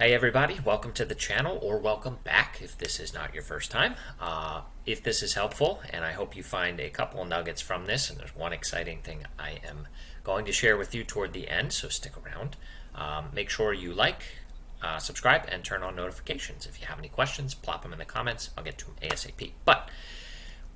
Hey everybody, welcome to the channel, or welcome back if this is not your first time. If this is helpful, and I hope you find a couple of nuggets from this, and there's one exciting thing I am going to share with you toward the end, so stick around. Make sure you like, subscribe, and turn on notifications. If you have any questions, plop them in the comments. I'll get to them ASAP. But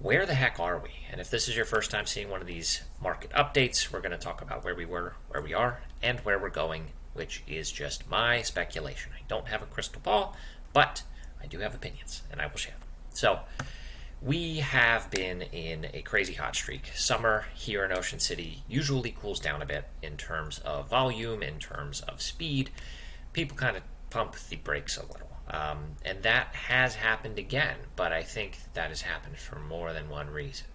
where the heck are we? And if this is your first time seeing one of these market updates, we're going to talk about where we were, where we are, and where we're going, which is just my speculation. I don't have a crystal ball, but I do have opinions, and I will share them. So we have been in a crazy hot streak. Summer here in Ocean City usually cools down a bit in terms of volume, in terms of speed. People kind of pump the brakes a little. And that has happened again, but I think that has happened for more than one reason.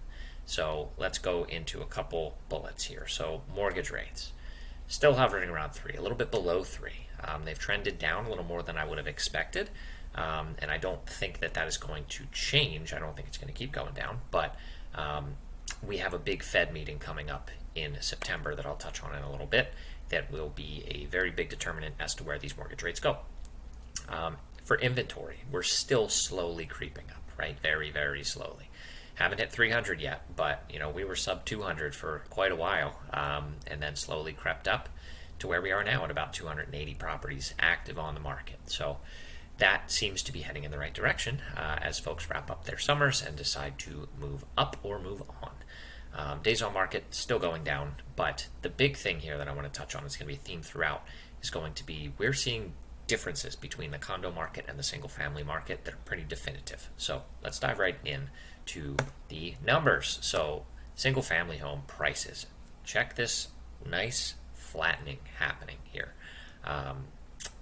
So let's go into a couple bullets here. So mortgage rates, still hovering around 3, a little bit below 3. They've trended down a little more than I would have expected, and I don't think that is going to change. I don't think it's going to keep going down, but we have a big Fed meeting coming up in September that I'll touch on in a little bit that will be a very big determinant as to where these mortgage rates go. For inventory, we're still slowly creeping up, right? Very, very slowly. Haven't hit 300 yet, but we were sub 200 for quite a while, and then slowly crept up to where we are now at about 280 properties active on the market. So that seems to be heading in the right direction as folks wrap up their summers and decide to move up or move on. Days on market still going down, but the big thing here that I want to touch on, is going to be a theme throughout, is going to be we're seeing differences between the condo market and the single family market that are pretty definitive. So let's dive right in to the numbers. So single family home prices, check this nice flattening happening here.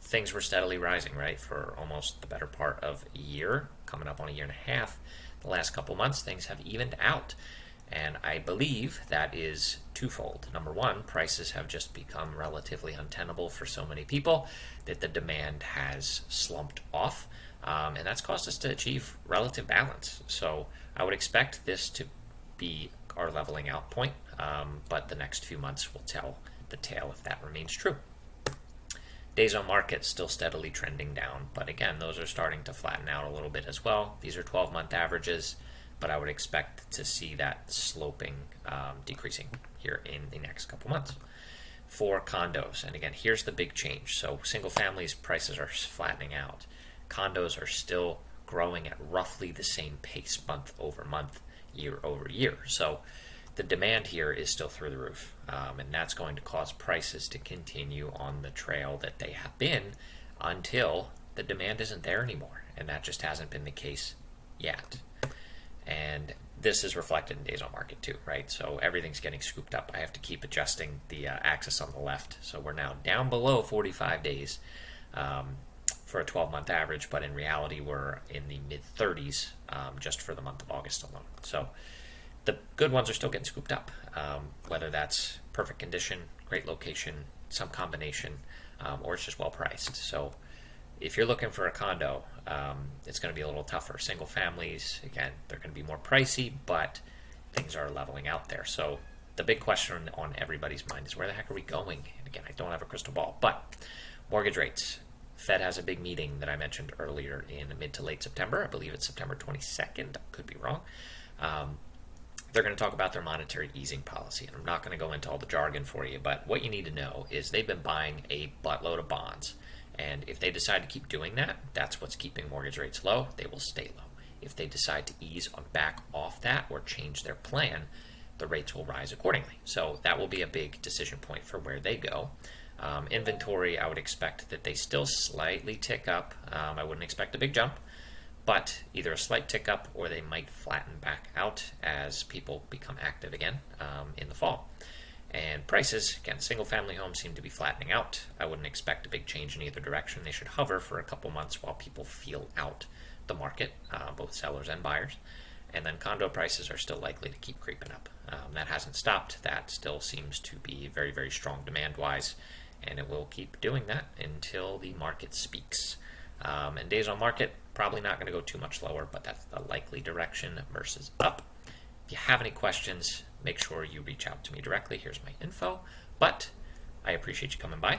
Things were steadily rising, right, for almost the better part of a year, coming up on a year and a half. The last couple months, things have evened out. And I believe that is twofold. Number one, prices have just become relatively untenable for so many people that the demand has slumped off. And that's caused us to achieve relative balance. So I would expect this to be our leveling out point. But the next few months will tell the tale if that remains true. Days on market still steadily trending down. But again, those are starting to flatten out a little bit as well. These are 12-month averages, but I would expect to see that sloping, decreasing here in the next couple months. For condos, and again, here's the big change. So single families prices are flattening out. Condos are still growing at roughly the same pace month over month, year over year. So the demand here is still through the roof, and that's going to cause prices to continue on the trail that they have been until the demand isn't there anymore, and that just hasn't been the case yet. And this is reflected in days on market too, right? So everything's getting scooped up. I have to keep adjusting the axis on the left. So we're now down below 45 days for a 12-month average, but in reality, we're in the mid-30s just for the month of August alone. So the good ones are still getting scooped up, whether that's perfect condition, great location, some combination, or it's just well priced. So if you're looking for a condo, it's going to be a little tougher. Single families, again, they're going to be more pricey, but things are leveling out there. So the big question on everybody's mind is, where the heck are we going? And again, I don't have a crystal ball, but mortgage rates. Fed has a big meeting that I mentioned earlier in mid to late September. I believe it's September 22nd. I could be wrong. They're going to talk about their monetary easing policy, and I'm not going to go into all the jargon for you, but what you need to know is they've been buying a buttload of bonds. And if they decide to keep doing that, that's what's keeping mortgage rates low. They will stay low. If they decide to ease back off that or change their plan, the rates will rise accordingly. So that will be a big decision point for where they go. Inventory, I would expect that they still slightly tick up. I wouldn't expect a big jump, but either a slight tick up or they might flatten back out as people become active again in the fall. And prices, again, single-family homes seem to be flattening out. I wouldn't expect a big change in either direction. They should hover for a couple months while people feel out the market, both sellers and buyers. And then condo prices are still likely to keep creeping up. That hasn't stopped. That still seems to be very, very strong demand-wise, and it will keep doing that until the market speaks. And days on market, probably not going to go too much lower, but that's the likely direction versus up. If you have any questions, make sure you reach out to me directly. Here's my info. But I appreciate you coming by.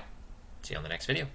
See you on the next video.